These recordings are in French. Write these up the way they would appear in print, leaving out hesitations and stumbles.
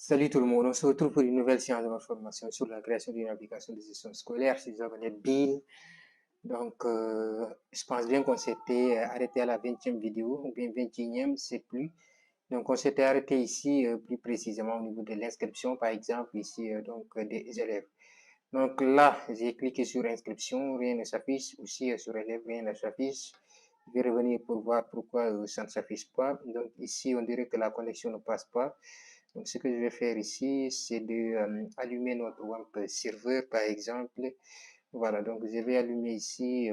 Salut tout le monde, on se retrouve pour une nouvelle séance de notre formation sur la création d'une application de gestion scolaire. Je m'appelle Bill. Je pense bien qu'on s'était arrêté à la 20e vidéo, ou bien 21e, c'est plus. Donc, on s'était arrêté ici plus précisément au niveau de l'inscription, par exemple, ici, des élèves. Donc là, j'ai cliqué sur inscription, rien ne s'affiche. Aussi, sur élèves, rien ne s'affiche. Je vais revenir pour voir pourquoi ça ne s'affiche pas. Donc ici, on dirait que la connexion ne passe pas. Donc, ce que je vais faire ici, c'est de allumer notre WAMP serveur, par exemple. Voilà, donc je vais allumer ici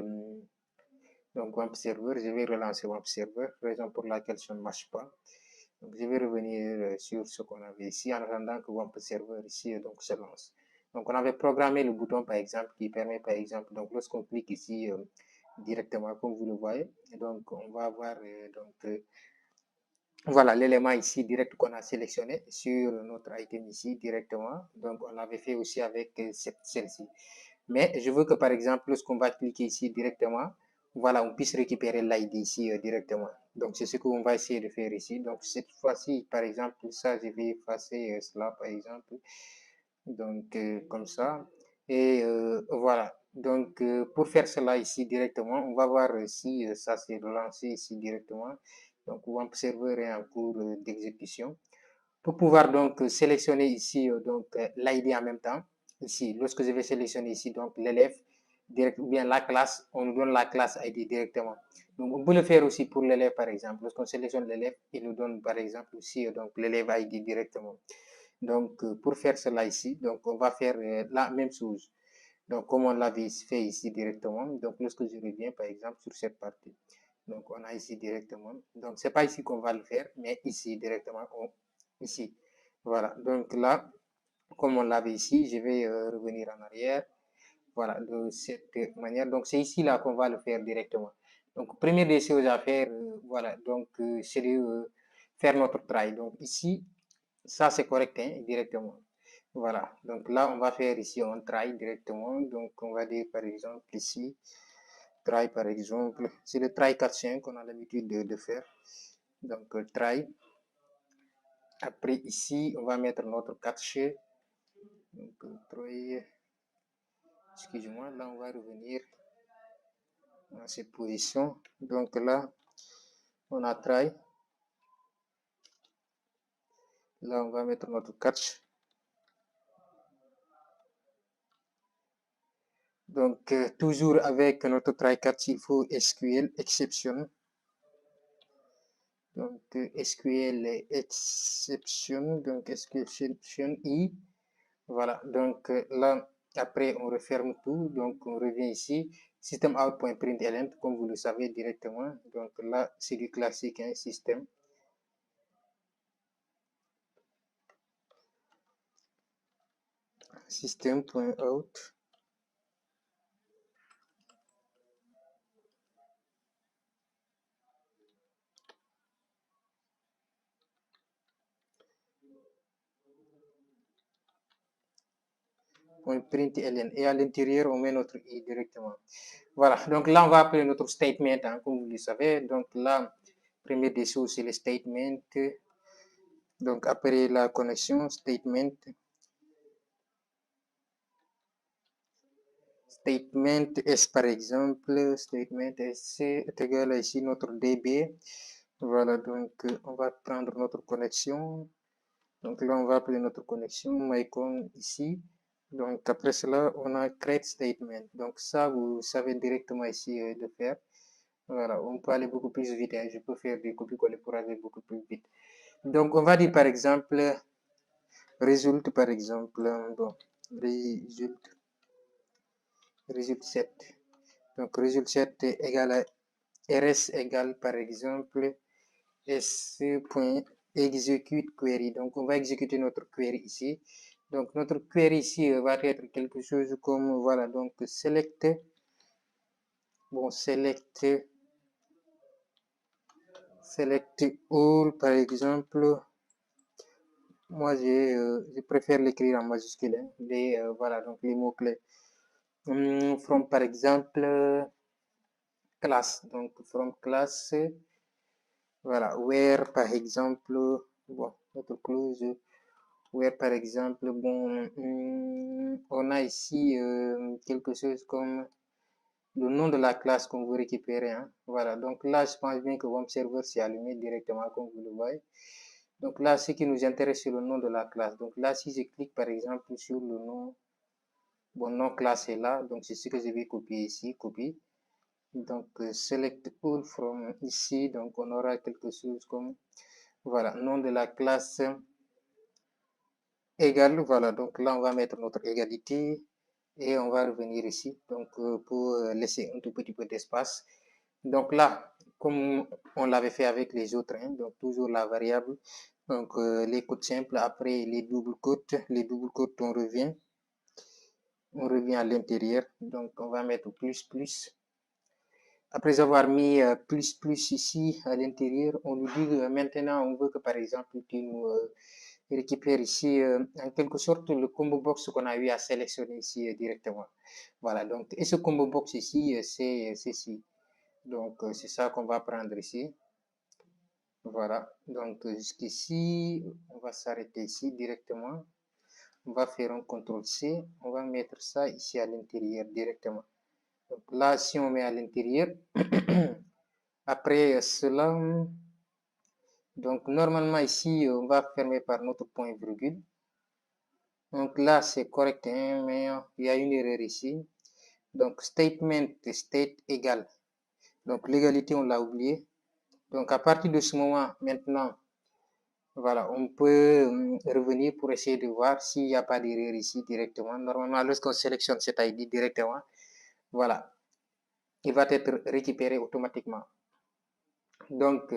donc WAMP serveur. Je vais relancer WAMP serveur, raison pour laquelle ça ne marche pas. Donc, je vais revenir sur ce qu'on avait ici en attendant que WAMP serveur ici donc se lance. Donc, on avait programmé le bouton, par exemple, qui permet, par exemple, donc lorsqu'on clique ici directement, comme vous le voyez, donc on va avoir voilà l'élément ici direct qu'on a sélectionné sur notre item ici directement. Donc, on l'avait fait aussi avec celle-ci. Mais je veux que, par exemple, lorsqu'on va cliquer ici directement, voilà, on puisse récupérer l'ID ici directement. Donc, c'est ce qu'on va essayer de faire ici. Donc, cette fois-ci, par exemple, ça, je vais effacer cela, par exemple. Donc, comme ça. Et voilà. Donc, pour faire cela ici directement, on va voir si ça s'est relancé ici directement. Donc, WAMP serveur est en cours d'exécution. Pour pouvoir donc sélectionner ici l'ID en même temps, ici, lorsque je vais sélectionner ici donc l'élève, direct, ou bien la classe, on nous donne la classe ID directement. Donc, on peut le faire aussi pour l'élève, par exemple. Lorsqu'on sélectionne l'élève, il nous donne, par exemple, aussi donc l'élève ID directement. Donc, pour faire cela ici, donc on va faire la même chose. Donc, comme on l'avait fait ici directement, donc lorsque je reviens, par exemple, sur cette partie, donc on a ici directement. Donc, c'est pas ici qu'on va le faire, mais ici directement, ici. Voilà. Donc là, comme on l'avait ici, je vais revenir en arrière. Voilà, de cette manière. Donc, c'est ici là qu'on va le faire directement. Donc, première des choses à faire, voilà, donc c'est de faire notre try. Donc, ici, ça c'est correct, hein, directement. Voilà, donc là, on va faire ici un try directement. Donc, on va dire par exemple ici, try par exemple, c'est le try 4.5 qu'on a l'habitude de faire. Donc, try. Après, ici, on va mettre notre catch. Donc, try. Excusez-moi, là, on va revenir dans cette position. Donc, là, on a try. Là, on va mettre notre catch. Donc, toujours avec notre try catch, il faut SQL exception. Donc, SQL exception, donc SQL exception I. Voilà, donc là, après, on referme tout. Donc, on revient ici. System out.println, comme vous le savez directement. Donc là, c'est du classique, hein, système. System.out. .println et à l'intérieur on met notre i directement. Voilà, donc là on va appeler notre statement, hein, comme vous le savez. Donc là, première des choses c'est le statement. Donc après la connexion, statement S par exemple, statement S est égal à ici notre DB. Voilà, donc on va prendre notre connexion. Donc là on va appeler notre connexion mycon ici. Donc après cela, on a create statement. Donc ça, vous savez directement ici de faire. Voilà, on peut aller beaucoup plus vite, hein. Je peux faire des copies-coller pour aller beaucoup plus vite. Donc on va dire par exemple, result par exemple, bon, result 7. Donc result 7 égale à rs égale par exemple s.execute query. Donc on va exécuter notre query ici. Donc notre query ici va être quelque chose comme, voilà, donc select, bon, select all par exemple. Moi je préfère l'écrire en majuscule, hein, voilà, donc les mots clés. From par exemple class, donc from class, voilà, where par exemple, bon, notre clause where par exemple, bon, on a ici quelque chose comme le nom de la classe qu'on veut récupérer, hein. Voilà, donc là, je pense bien que votre serveur s'est allumé directement, comme vous le voyez. Donc là, ce qui nous intéresse, c'est le nom de la classe. Donc là, si je clique par exemple sur le nom, bon, nom classe est là, donc c'est ce que je vais copier ici, copier. Donc, select all from ici, donc on aura quelque chose comme, voilà, nom de la classe égale, voilà, donc là, on va mettre notre égalité et on va revenir ici, donc pour laisser un tout petit peu d'espace. Donc là, comme on l'avait fait avec les autres, hein, donc toujours la variable, donc les codes simples, après les double quotes, on revient à l'intérieur, donc on va mettre plus, plus. Après avoir mis plus, plus ici à l'intérieur, on nous dit maintenant, on veut que par exemple, tu nous récupères ici, en quelque sorte, le combo box qu'on a eu à sélectionner ici directement. Voilà, donc, et ce combo box ici, c'est ceci. Donc, c'est ça qu'on va prendre ici. Voilà, donc jusqu'ici, on va s'arrêter ici directement. On va faire un CTRL-C, on va mettre ça ici à l'intérieur directement. Donc là, si on met à l'intérieur, après cela, donc normalement ici, on va fermer par notre point virgule. Donc là, c'est correct, hein, mais il y a une erreur ici. Donc statement, state égal. Donc l'égalité, on l'a oublié. Donc à partir de ce moment, maintenant, voilà, on peut revenir pour essayer de voir s'il n'y a pas d'erreur ici directement. Normalement, lorsqu'on sélectionne cet ID directement, voilà, il va être récupéré automatiquement. Donc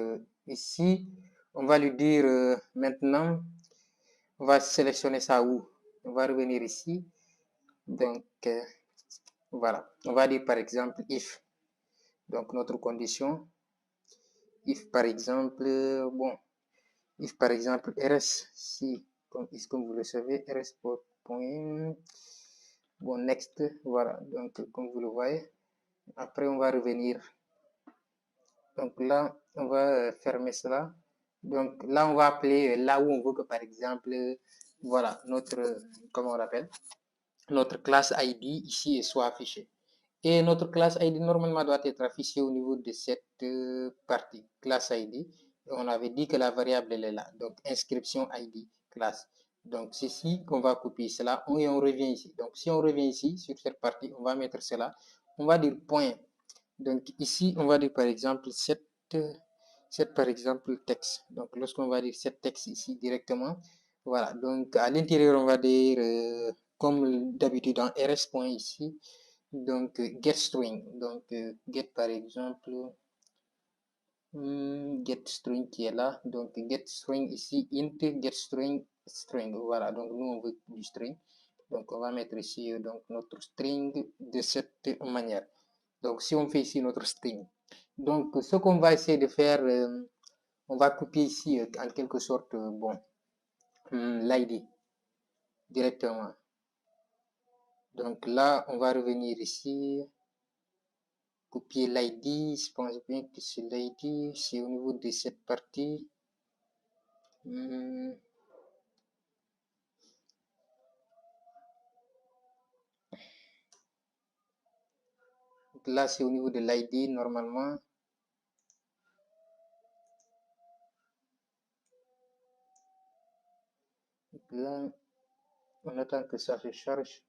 ici, on va lui dire maintenant, on va sélectionner ça où? On va revenir ici. Donc voilà, on va dire par exemple if. Donc notre condition, if par exemple, bon, if par exemple rs, si, comme vous le savez, rs point, bon, next, voilà, donc comme vous le voyez. Après, on va revenir. Donc là, on va fermer cela. Donc là, on va appeler là où on veut que, par exemple, voilà, notre, comment on l'appelle, notre classe ID ici soit affichée. Et notre classe ID normalement doit être affichée au niveau de cette partie, classe ID. On avait dit que la variable elle est là, donc inscription ID, classe. Donc ceci, on va copier cela et on revient ici. Donc si on revient ici sur cette partie, on va mettre cela. On va dire point. Donc ici, on va dire par exemple cette par exemple texte. Donc lorsqu'on va dire cette texte ici directement, voilà. Donc à l'intérieur, on va dire comme d'habitude en rs point ici. Donc get string. Donc get par exemple get string qui est là. Donc get string ici int get string string. Voilà. Donc nous on veut du string. Donc on va mettre ici donc notre string de cette manière. Donc, si on fait ici notre string. Donc, ce qu'on va essayer de faire, on va copier ici, en quelque sorte, bon, l'ID directement. Donc là, on va revenir ici, copier l'ID. Je pense bien que c'est l'ID, c'est au niveau de cette partie. Donc là, c'est au niveau de l'ID normalement. Donc là, on attend que ça se charge.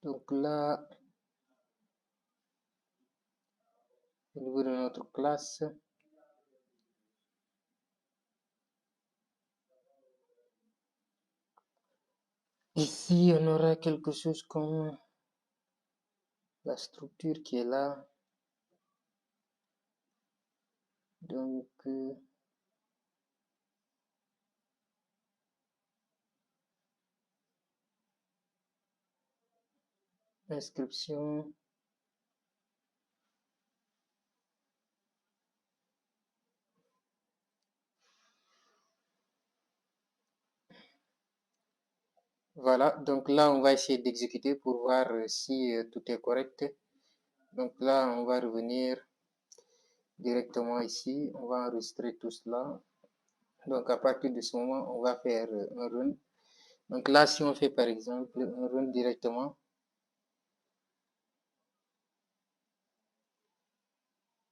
Donc là, au niveau de notre classe, ici, on aura quelque chose comme la structure qui est là. Donc, inscription. Voilà, donc là, on va essayer d'exécuter pour voir si tout est correct. Donc là, on va revenir directement ici. On va enregistrer tout cela. Donc à partir de ce moment, on va faire un run. Donc là, si on fait par exemple un run directement,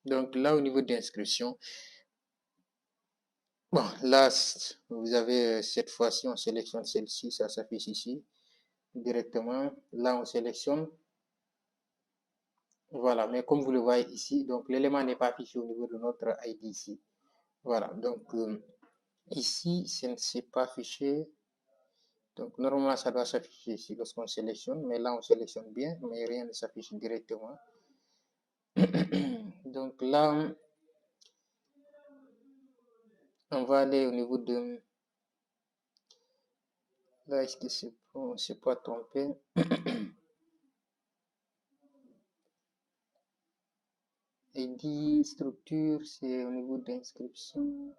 donc là au niveau d'inscription, bon là vous avez cette fois-ci, on sélectionne celle-ci, ça s'affiche ici directement. Là, on sélectionne. Voilà, mais comme vous le voyez ici, donc l'élément n'est pas affiché au niveau de notre ID ici. Voilà, donc ici, ça ne s'est pas affiché. Donc normalement, ça doit s'afficher ici lorsqu'on sélectionne, mais là, on sélectionne bien, mais rien ne s'affiche directement. Donc là, on va aller au niveau de... Là, est-ce que c'est bon? On ne s'est pas trompé. ID structure, c'est au niveau d'inscription.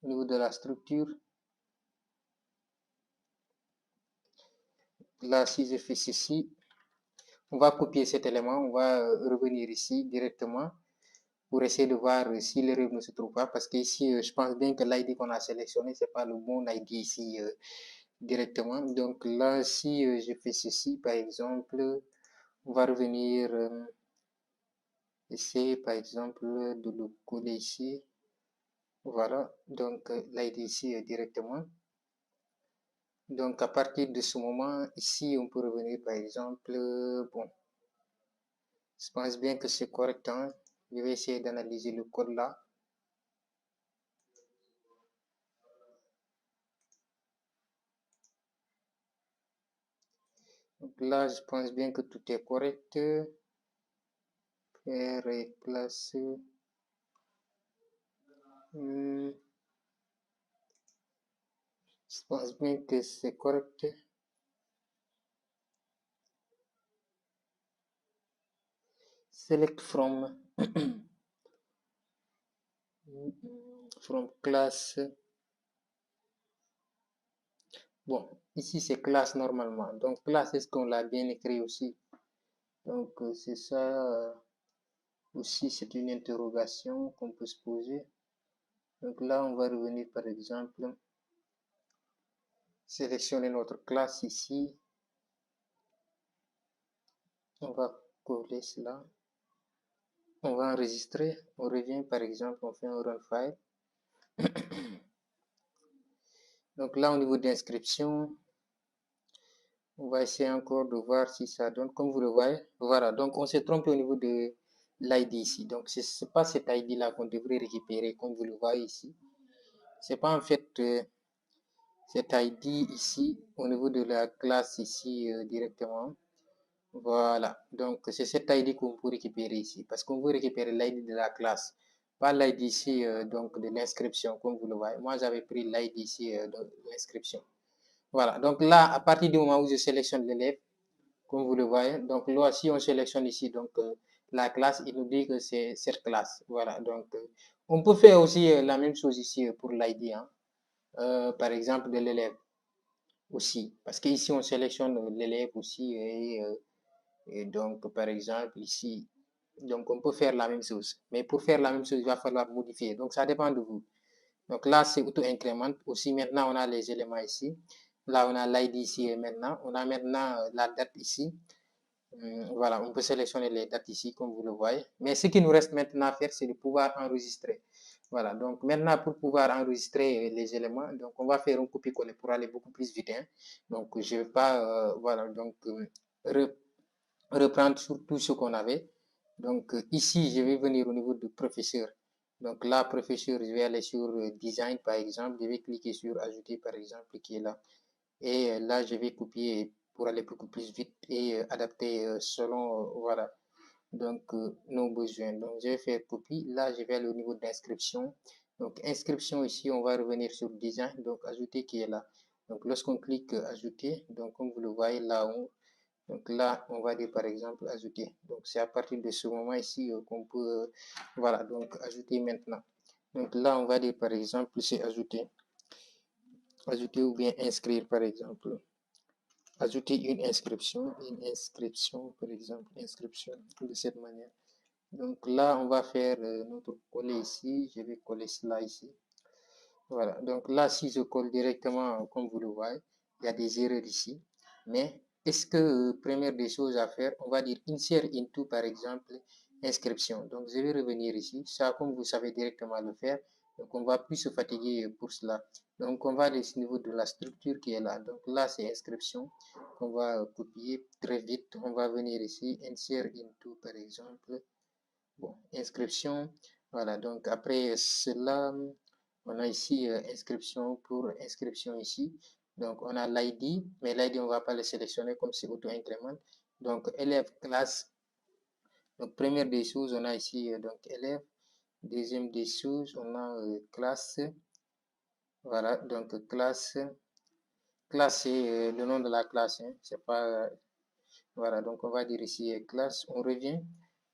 Au niveau de la structure. Là, si je fais ceci, on va copier cet élément, on va revenir ici directement pour essayer de voir si l'erreur ne se trouve pas, parce qu'ici, je pense bien que l'ID qu'on a sélectionné, c'est pas le bon ID ici directement. Donc là, si je fais ceci, par exemple, on va revenir essayer, par exemple, de le coller ici. Voilà, donc l'ID ici directement. Donc à partir de ce moment, ici, on peut revenir, par exemple, bon, je pense bien que c'est correct, hein. Je vais essayer d'analyser le code là. Donc là, je pense bien que tout est correct. Faire et placer. Je pense bien que c'est correct. Select from from class. Bon, ici c'est classe normalement. Donc classe, est-ce qu'on l'a bien écrit aussi? Donc c'est ça aussi, c'est une interrogation qu'on peut se poser. Donc là, on va revenir par exemple, sélectionner notre classe ici. On va coller cela. On va enregistrer. On revient par exemple, on fait un run file. Donc là, au niveau d'inscription, on va essayer encore de voir si ça donne. Comme vous le voyez, voilà. Donc on s'est trompé au niveau de l'ID ici. Donc ce n'est pas cet ID là qu'on devrait récupérer, comme vous le voyez ici. C'est pas en fait cet ID ici au niveau de la classe ici directement. Voilà, donc c'est cet ID qu'on peut récupérer ici, parce qu'on veut récupérer l'ID de la classe, pas l'ID ici donc de l'inscription, comme vous le voyez. Moi, j'avais pris l'ID ici de l'inscription. Voilà, donc là, à partir du moment où je sélectionne l'élève, comme vous le voyez, donc là, si on sélectionne ici donc la classe, il nous dit que c'est cette classe. Voilà, donc on peut faire aussi la même chose ici pour l'ID, hein, par exemple de l'élève aussi, parce qu'ici on sélectionne l'élève aussi et donc, par exemple, ici, donc on peut faire la même chose. Mais pour faire la même chose, il va falloir modifier. Donc, ça dépend de vous. Donc là, c'est auto-incrément. Aussi, maintenant, on a les éléments ici. Là, on a l'ID ici et maintenant. On a maintenant la date ici. Voilà, on peut sélectionner les dates ici, comme vous le voyez. Mais ce qui nous reste maintenant à faire, c'est de pouvoir enregistrer. Voilà, donc maintenant, pour pouvoir enregistrer les éléments, donc on va faire un copier-coller pour aller beaucoup plus vite, hein. Donc, je ne vais pas, voilà, donc reprendre sur tout ce qu'on avait. Donc ici, je vais venir au niveau de professeur. Donc là, professeur, je vais aller sur design par exemple. Je vais cliquer sur ajouter par exemple qui est là. Et là, je vais copier pour aller beaucoup plus vite et adapter selon, voilà, donc nos besoins. Donc je vais faire copie. Là, je vais aller au niveau d'inscription. Donc, inscription ici, on va revenir sur design, donc ajouter qui est là. Donc, lorsqu'on clique ajouter, donc comme vous le voyez là-haut, donc là, on va dire par exemple ajouter. Donc, c'est à partir de ce moment ici qu'on peut, voilà, donc ajouter maintenant. Donc là, on va dire par exemple, c'est ajouter. Ajouter ou bien inscrire par exemple. Ajouter une inscription par exemple, inscription de cette manière. Donc là, on va faire notre coller ici. Je vais coller cela ici. Voilà. Donc là, si je colle directement, comme vous le voyez, il y a des erreurs ici. Mais est-ce que, première des choses à faire, on va dire insert into, par exemple, inscription. Donc je vais revenir ici. Ça, comme vous savez directement le faire. Donc on va plus se fatiguer pour cela. Donc on va aller au niveau de la structure qui est là. Donc là, c'est inscription. On va copier très vite. On va venir ici, insert into, par exemple. Bon, inscription. Voilà, donc après cela, on a ici inscription pour inscription ici. Donc on a l'ID, mais l'ID on ne va pas le sélectionner comme c'est auto-incrément. Donc élève classe. Donc première des choses, on a ici donc élève. Deuxième des choses, on a classe. Voilà, donc classe. Classe, c'est le nom de la classe. Hein. C'est pas. Voilà, donc on va dire ici classe. On revient.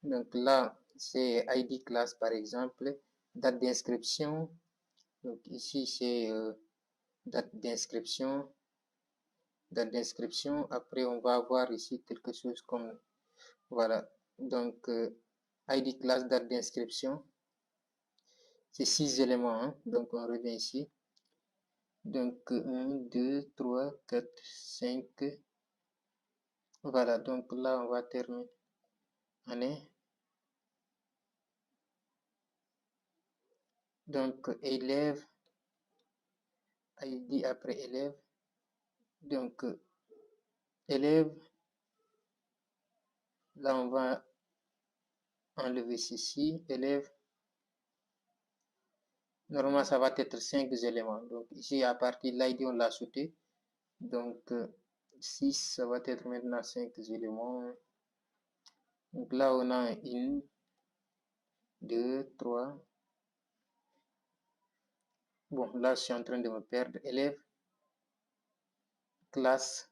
Donc là, c'est ID classe par exemple. Date d'inscription. Donc ici, c'est date d'inscription. Date d'inscription. Après, on va avoir ici quelque chose comme. Voilà. Donc, ID classe, date d'inscription. C'est 6 éléments. Hein. Donc, on revient ici. Donc, 1, 2, 3, 4, 5. Voilà. Donc, là, on va terminer. Année. Donc, élève. ID après élève. Donc, élève. Là, on va enlever ceci. Élève. Normalement, ça va être 5 éléments. Donc, ici, à partir de l'ID, on l'a sauté. Donc, 6, ça va être maintenant 5 éléments. Donc là, on a 1, 2, 3. Bon, là, je suis en train de me perdre. Élève, classe,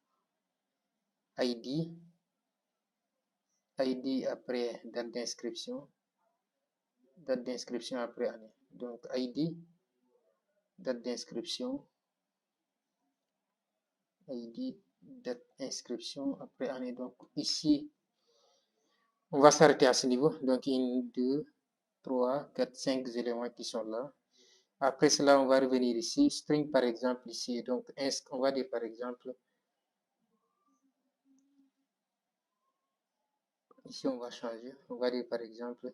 ID. ID après date d'inscription. Date d'inscription après année. Donc, ID, date d'inscription. ID, date d'inscription après année. Donc, ici, on va s'arrêter à ce niveau. Donc, 1, 2, 3, 4, 5 éléments qui sont là. Après cela, on va revenir ici. String, par exemple, ici. Donc, on va dire, par exemple, ici, on va changer. On va dire, par exemple,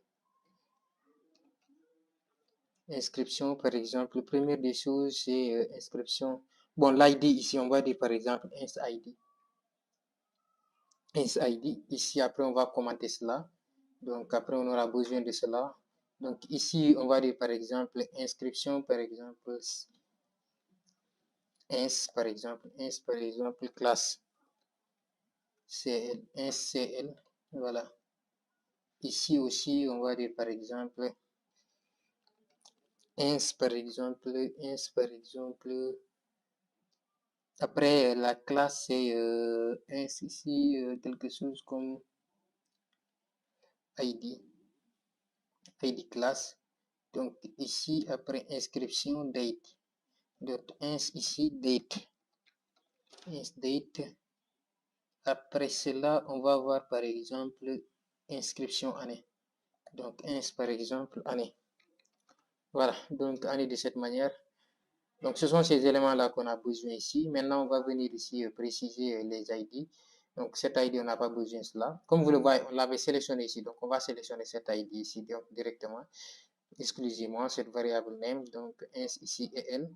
inscription, par exemple. Première des choses, c'est inscription. Bon, l'ID, ici, on va dire, par exemple, ins ID. Ici, après, on va commenter cela. Donc, après, on aura besoin de cela. Donc, ici, on va dire, par exemple, inscription, par exemple, par exemple, classe. CL, CL, voilà. Ici aussi, on va dire, par exemple, par exemple, après, la classe, c'est ici, quelque chose comme ID, ID classe. Donc, ici, après inscription, date. Donc, ici, date. Date. Après cela, on va voir, par exemple, inscription année. Donc, par exemple, année. Voilà, donc année de cette manière. Donc, ce sont ces éléments-là qu'on a besoin ici. Maintenant, on va venir ici préciser les ID. Donc, cet ID, on n'a pas besoin de cela. Comme vous le voyez, on l'avait sélectionné ici. Donc, on va sélectionner cet ID ici donc, directement, exclusivement, cette variable name. Donc, ici, EL.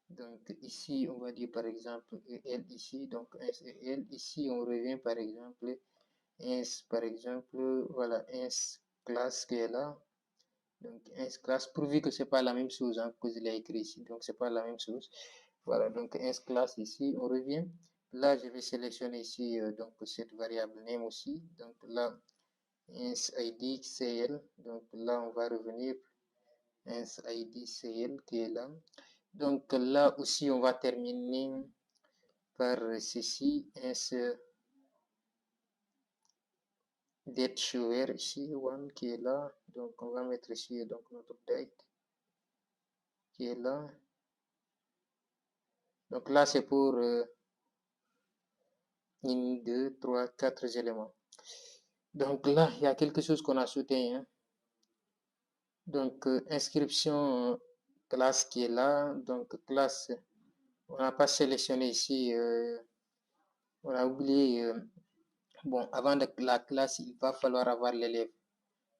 Donc, ici, on va dire par exemple EL ici. Donc, EL. Ici, on revient par exemple, par exemple, voilà, classe qui est là. Donc, ins classe, pourvu que ce n'est pas la même chose hein, que je l'ai écrit ici. Donc, ce n'est pas la même chose. Voilà, donc ins classe ici, on revient. Là, je vais sélectionner ici donc cette variable name aussi. Donc là, ins id cl. Donc là, on va revenir. ins ID CL qui est là. Donc là aussi, on va terminer par ceci, ins date shower ici, one qui est là. Donc on va mettre ici donc notre date qui est là. Donc là, c'est pour 1, 2, 3, 4 éléments. Donc là, il y a quelque chose qu'on a sauté. Hein. Donc, inscription classe qui est là. Donc, classe, on n'a pas sélectionné ici. On a oublié. Bon, avant la classe, il va falloir avoir l'élève.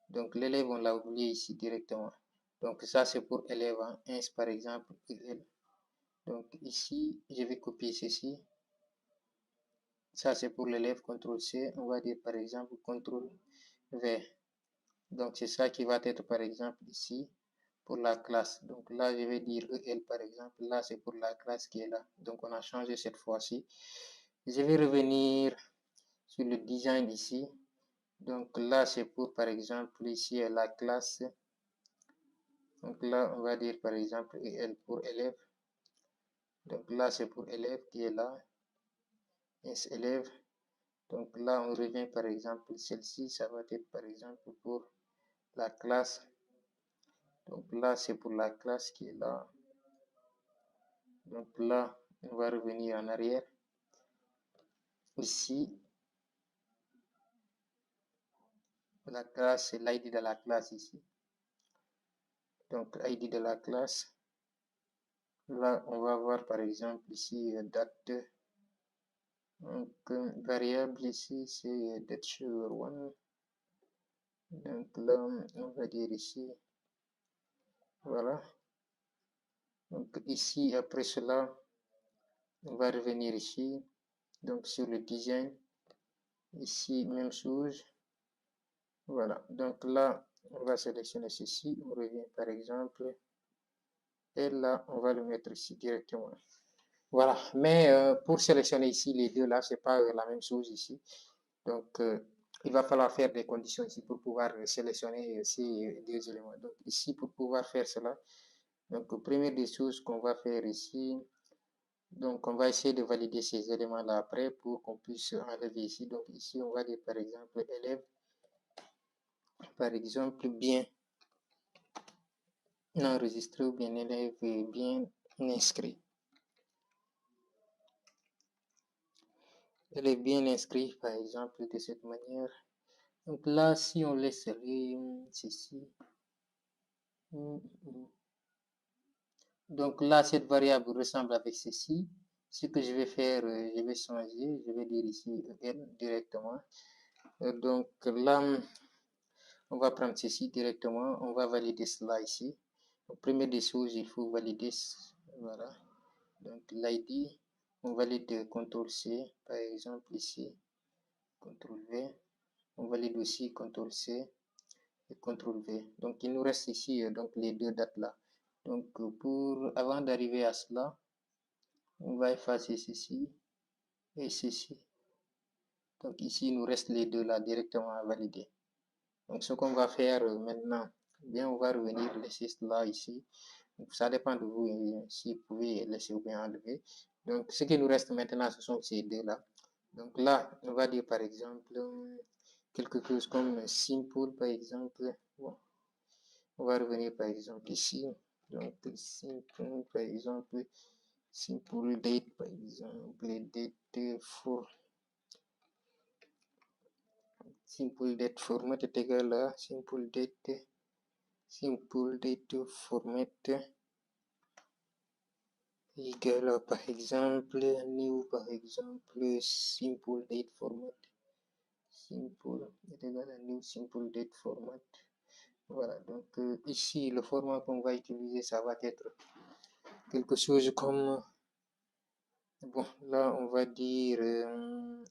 Donc, l'élève, on l'a oublié ici directement. Donc, ça, c'est pour élève. Hein. Ins, par exemple. Donc, ici, je vais copier ceci. Ça, c'est pour l'élève. CTRL-C. On va dire, par exemple, CTRL-V. Donc, c'est ça qui va être, par exemple, ici, pour la classe. Donc, là, je vais dire EL, par exemple. Là, c'est pour la classe qui est là. Donc, on a changé cette fois-ci. Je vais revenir sur le design ici. Donc, là, c'est pour, par exemple, ici, la classe. Donc, là, on va dire, par exemple, EL pour élève. Donc, là, c'est pour élève qui est là. S élève. Donc, là, on revient, par exemple, celle-ci, ça va être, par exemple, pour la classe. Donc là, c'est pour la classe qui est là. Donc là, on va revenir en arrière. Ici, la classe, c'est l'ID de la classe ici. Donc, ID de la classe. Là, on va voir par exemple ici date. Donc, variable ici, c'est date shower one. Donc là, on va dire ici. Voilà. Donc ici, après cela, on va revenir ici. Donc sur le design. Ici, même chose. Voilà. Donc là, on va sélectionner ceci. On revient par exemple. Et là, on va le mettre ici directement. Voilà. Mais pour sélectionner ici les deux là, c'est pas la même chose ici. Donc, il va falloir faire des conditions ici pour pouvoir sélectionner ces deux éléments. Donc, ici, pour pouvoir faire cela, donc, première des choses qu'on va faire ici, donc, on va essayer de valider ces éléments-là après pour qu'on puisse enlever ici. Donc, ici, on va dire par exemple élève, par exemple, bien enregistré ou bien élève bien inscrit. Elle est bien inscrite, par exemple, de cette manière. Donc là, si on laisse ceci. Donc là, cette variable ressemble avec ceci. Ce que je vais faire, je vais changer. Je vais dire ici L directement. Donc là, on va prendre ceci directement. On va valider cela ici. Donc, première des choses, il faut valider. Voilà. Donc l'ID, on valide CTRL-C, par exemple ici. CTRL-V. On valide aussi CTRL-C et CTRL-V. Donc, il nous reste ici donc les deux dates là. Donc, avant d'arriver à cela, on va effacer ceci et ceci. Donc, ici, il nous reste les deux là directement à valider. Donc, ce qu'on va faire maintenant, bien, on va revenir laisser cela ici. Donc, ça dépend de vous si vous pouvez laisser ou bien enlever. Donc, ce qui nous reste maintenant, ce sont ces deux là. Donc là, on va dire par exemple quelque chose comme simple, par exemple. Bon, on va revenir par exemple ici. Donc simple, par exemple, simple date, par exemple, date for simple date format est égal à simple date format égal à par exemple new, par exemple simple date format. Simple est égal à new simple date format. Voilà, donc ici, le format qu'on va utiliser, ça va être quelque chose comme, bon, là, on va dire,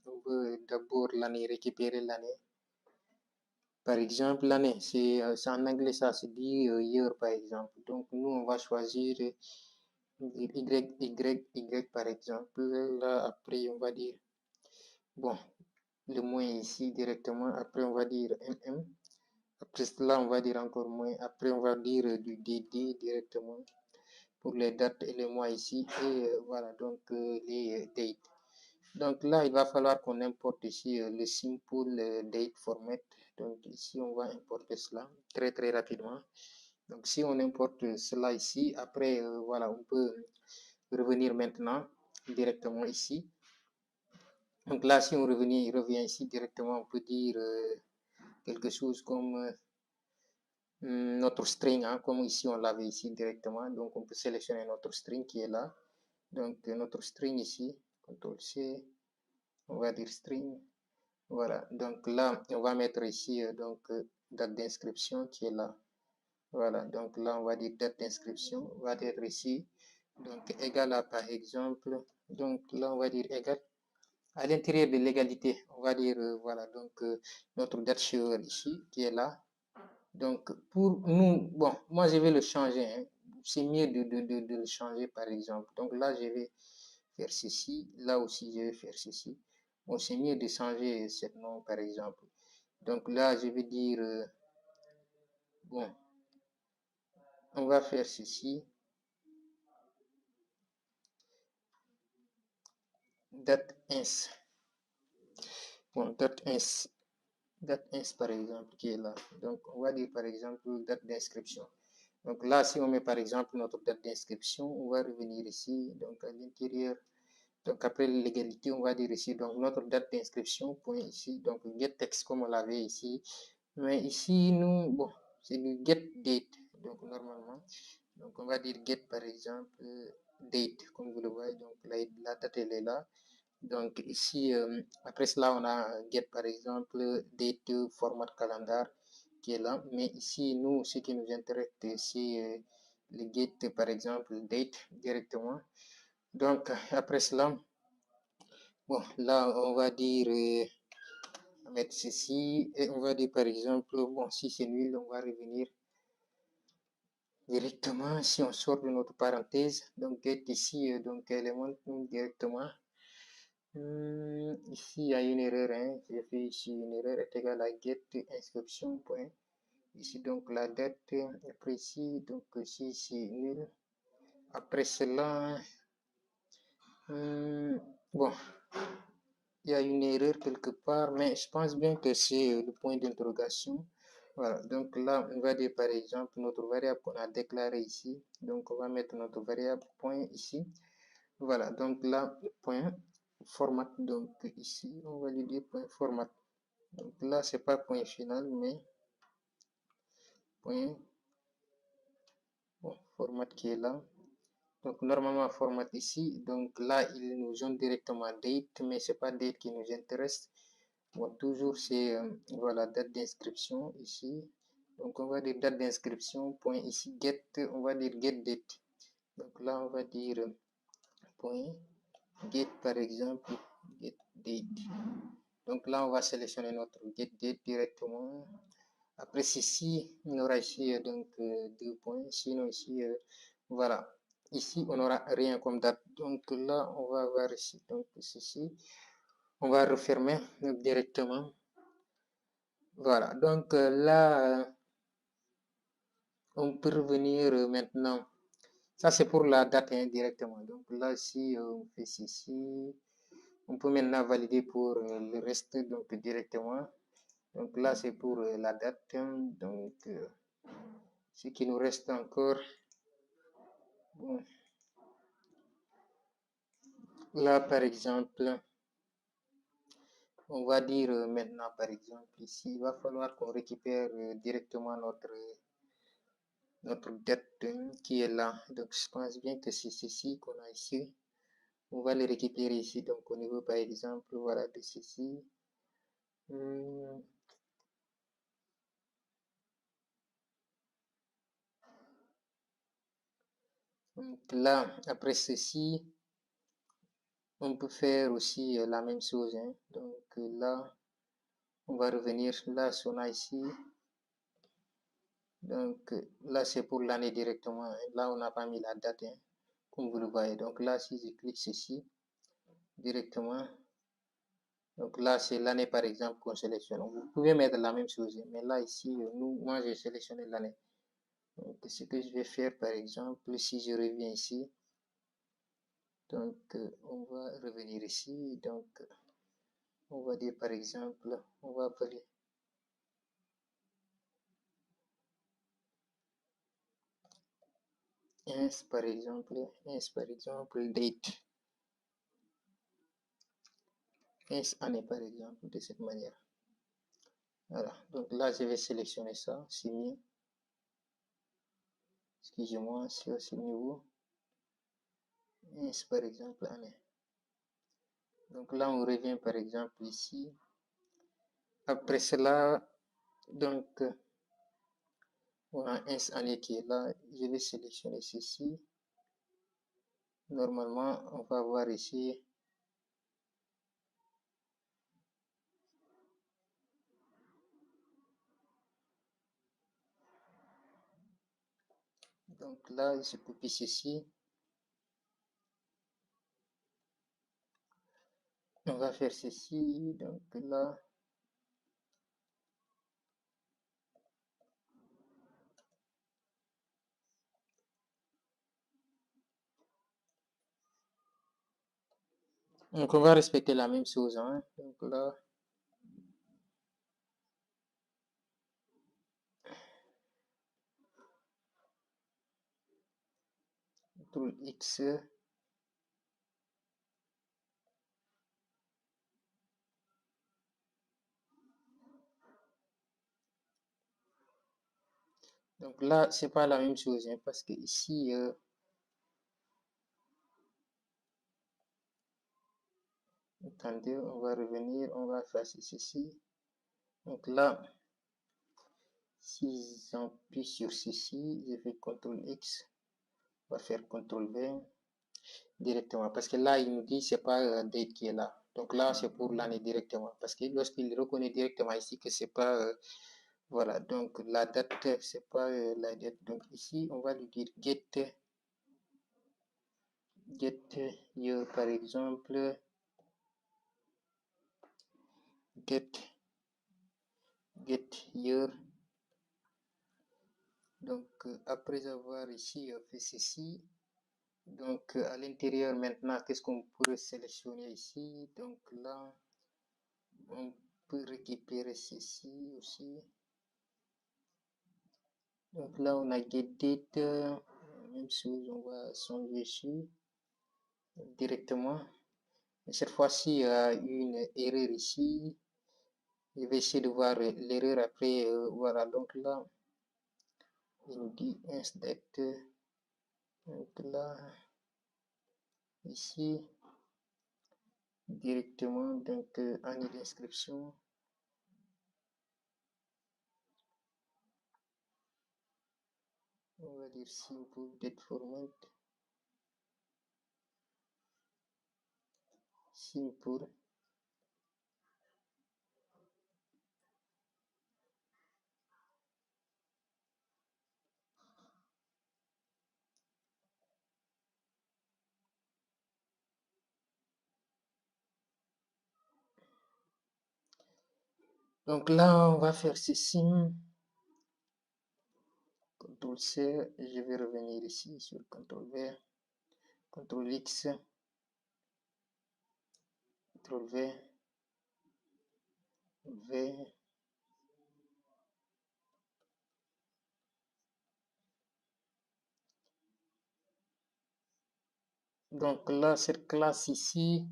on veut d'abord l'année, récupérer l'année. Par exemple, l'année, c'est en anglais, ça se dit year, par exemple. Donc, nous, on va choisir Y, par exemple. Là, après, on va dire, bon, le moins ici directement. Après, on va dire MM. Après cela, on va dire encore moins. Après, on va dire du DD directement pour les dates et les mois ici. Et voilà, donc les dates. Donc là, il va falloir qu'on importe ici le simple date format. Donc ici, on va importer cela très très rapidement. Donc si on importe cela ici, après, voilà, on peut revenir maintenant directement ici. Donc là, si on revient ici directement, on peut dire quelque chose comme notre string, hein, comme ici on l'avait ici directement. Donc on peut sélectionner notre string qui est là. Donc notre string ici, CTRL C, on va dire string. Voilà, donc là, on va mettre ici date d'inscription qui est là. Voilà, donc là, on va dire date d'inscription, on va être ici, donc égal à par exemple, donc là, on va dire égal à l'intérieur de l'égalité, on va dire, voilà, donc notre date shear ici qui est là. Donc pour nous, bon, moi je vais le changer, hein. C'est mieux de le changer par exemple. Donc là, je vais faire ceci, là aussi, je vais faire ceci. Bon, c'est mieux de changer ce nom par exemple. Donc là, je vais dire, bon, on va faire ceci. Date ins. Bon, date ins par exemple qui est là. Donc on va dire par exemple date d'inscription. Donc là, si on met par exemple notre date d'inscription, on va revenir ici, donc à l'intérieur. Donc après l'égalité, on va dire ici, donc notre date d'inscription, point ici, donc get text comme on l'avait ici. Mais ici, nous, bon, c'est du get date. Donc normalement, donc on va dire get par exemple date, comme vous le voyez. Donc la date elle est là. Donc ici, après cela, on a get par exemple date format calendar qui est là. Mais ici, nous, ce qui nous intéresse, c'est le get par exemple date directement. Donc après cela, bon, là, on va dire mettre ceci et on va dire par exemple, bon, si c'est nul, on va revenir directement si on sort de notre parenthèse. Donc get ici, donc élément directement. Ici, il y a une erreur, hein. J'ai fait ici une erreur est égale à get inscription point. Ici, donc la date, après ici, donc si c'est nul. Après cela, bon, il y a une erreur quelque part, mais je pense bien que c'est le point d'interrogation. Voilà, donc là, on va dire par exemple notre variable qu'on a déclaré ici. Donc, on va mettre notre variable point ici. Voilà, donc là, point format. Donc ici, on va lui dire point format. Donc là, c'est pas point final, mais point bon, format qui est là. Donc normalement, format ici. Donc là, ils nous ont directement date, mais c'est pas date qui nous intéresse. Bon, toujours c'est voilà date d'inscription ici. Donc on va dire date d'inscription point ici get, on va dire get date. Donc là, on va dire point get par exemple get date. Donc là, on va sélectionner notre get date directement. Après ceci, on aura ici donc deux points. Sinon ici, voilà. Ici, on n'aura rien comme date. Donc là, on va avoir ici donc ceci. On va refermer directement. Voilà. Donc là, on peut revenir maintenant. Ça, c'est pour la date hein, directement. Donc là, si on fait ceci, on peut maintenant valider pour le reste donc directement. Donc là, c'est pour la date. Donc, ce qui nous reste encore. Bon. Là, par exemple, on va dire maintenant, par exemple, ici, il va falloir qu'on récupère directement notre date qui est là. Donc, je pense bien que c'est ceci qu'on a ici. On va le récupérer ici. Donc, au niveau, par exemple, voilà, de ceci. Donc là, après ceci, on peut faire aussi la même chose. Hein. Donc là, on va revenir là, on a ici. Donc là, c'est pour l'année directement. Là, on n'a pas mis la date, hein, comme vous le voyez. Donc là, si je clique ceci directement, Donc là, c'est l'année, par exemple, qu'on sélectionne. Vous pouvez mettre la même chose, mais là, ici, moi, j'ai sélectionné l'année. Donc, ce que je vais faire, par exemple, si je reviens ici, donc, on va revenir ici. Donc, on va dire, par exemple, on va appeler ins, par exemple, date. Ins année, par exemple, de cette manière. Voilà. Donc là, je vais sélectionner ça, signer. Excusez-moi, sur ce niveau. Ins, par exemple, année. Donc là, on revient, par exemple, ici. Après cela, donc, on a ins année qui est là. Je vais sélectionner ceci. Normalement, on va voir ici. Donc là, je copie ceci. On va faire ceci. Donc là, donc on va respecter la même chose. Hein. Donc là, CTRL X. Donc là, c'est pas la même chose, hein, parce que ici, attendez, on va revenir, on va effacer ceci. Donc là, si j'appuie sur ceci, je fais CTRL X, on va faire CTRL V directement, parce que là, il nous dit c'est pas date qui est là. Donc là, c'est pour l'année directement, parce que lorsqu'il reconnaît directement ici que c'est pas, voilà, donc la date, c'est pas la date. Donc ici, on va lui dire get year, par exemple, get year. Donc, après avoir ici fait ceci, donc à l'intérieur maintenant, qu'est-ce qu'on pourrait sélectionner ici? Donc là, on peut récupérer ceci aussi. Donc là, on a get date, même chose, on va changer ici directement. Mais cette fois-ci, il y a une erreur ici. Je vais essayer de voir l'erreur après. Voilà, donc là, il nous dit date. Donc là, ici, directement, donc année d'inscription. On va dire simple date format. Simple. Donc là, on va faire ceci. CTRL C, je vais revenir ici sur CTRL V, CTRL X, CTRL V, V. Donc là, cette classe ici,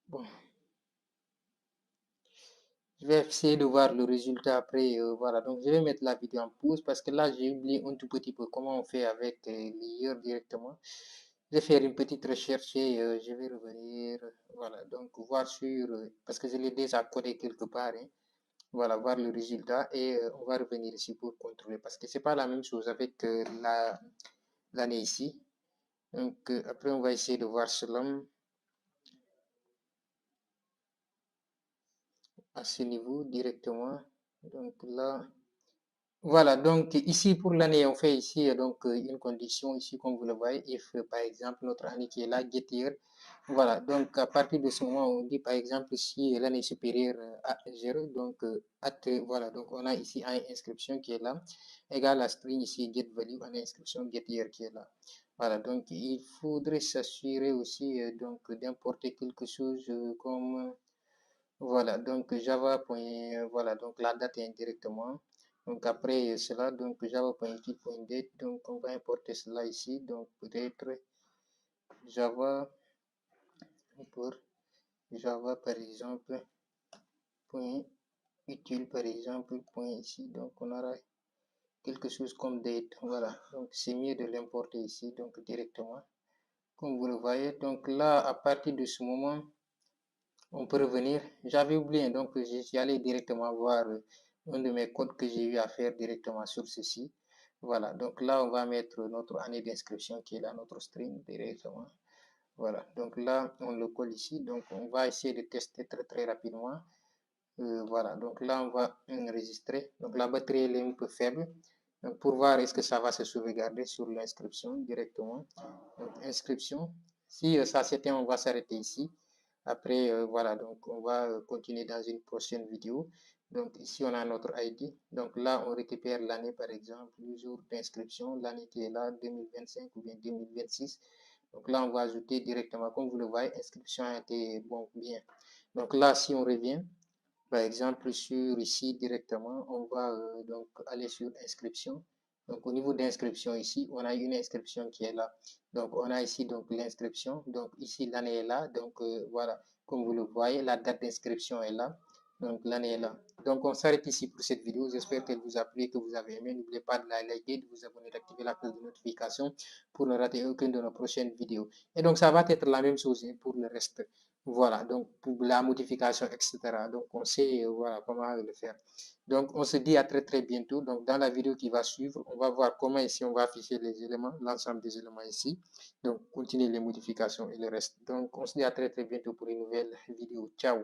bon, je vais essayer de voir le résultat après. Voilà, donc je vais mettre la vidéo en pause parce que là, j'ai oublié un tout petit peu comment on fait avec l'IR directement. Je vais faire une petite recherche et je vais revenir. Voilà, donc voir sur, parce que je l'ai déjà codé quelque part. Hein, voilà, voir le résultat et on va revenir ici pour contrôler parce que c'est pas la même chose avec l'année ici. Donc après, on va essayer de voir cela à ce niveau directement. Donc là, Voilà, donc ici pour l'année, on fait ici donc une condition ici comme vous le voyez, if par exemple notre année qui est là, get year, voilà, donc à partir de ce moment, on dit par exemple si l'année est supérieure à 0, donc voilà, donc on a ici une inscription qui est là, égale à string ici get value, une inscription get year qui est là. Voilà, donc il faudrait s'assurer aussi donc d'importer quelque chose comme voilà, donc Java. Voilà, donc la date indirectement. Donc après cela, donc java.util.date, donc on va importer cela ici. Donc peut-être Java pour Java par exemple, point utile par exemple, point ici. Donc on aura quelque chose comme date. Voilà, donc c'est mieux de l'importer ici, donc directement. Comme vous le voyez, donc là, à partir de ce moment, on peut revenir. J'avais oublié, donc j'y allais directement voir un de mes codes que j'ai eu à faire directement sur ceci. Voilà, donc là, on va mettre notre année d'inscription qui est là, notre string directement. Voilà, donc là, on le colle ici. Donc, on va essayer de tester très, très rapidement. Voilà, donc là, on va enregistrer. Donc, la batterie elle est un peu faible. Donc, pour voir est-ce que ça va se sauvegarder sur l'inscription directement. Donc, inscription. Si ça s'éteint, on va s'arrêter ici. Après, voilà, donc on va continuer dans une prochaine vidéo. Donc ici, on a notre ID. Donc là, on récupère l'année, par exemple, le jour d'inscription, l'année qui est là, 2025 ou bien 2026. Donc là, on va ajouter directement, comme vous le voyez, inscription a été bon, bien. Donc là, si on revient, par exemple, sur ici directement, on va donc aller sur inscription. Donc au niveau d'inscription ici, on a une inscription qui est là. Donc on a ici donc l'inscription. Donc ici l'année est là. Donc voilà, comme vous le voyez, la date d'inscription est là. Donc l'année est là. Donc on s'arrête ici pour cette vidéo. J'espère qu'elle vous a plu, que vous avez aimé. N'oubliez pas de la liker, de vous abonner, d'activer la cloche de notification pour ne rater aucune de nos prochaines vidéos. Et donc ça va être la même chose pour le reste. Voilà, donc pour la modification, etc. Donc on sait voilà, comment le faire. Donc on se dit à très très bientôt. Donc dans la vidéo qui va suivre, on va voir comment ici on va afficher les éléments, l'ensemble des éléments ici. Donc continuer les modifications et le reste. Donc on se dit à très très bientôt pour une nouvelle vidéo. Ciao.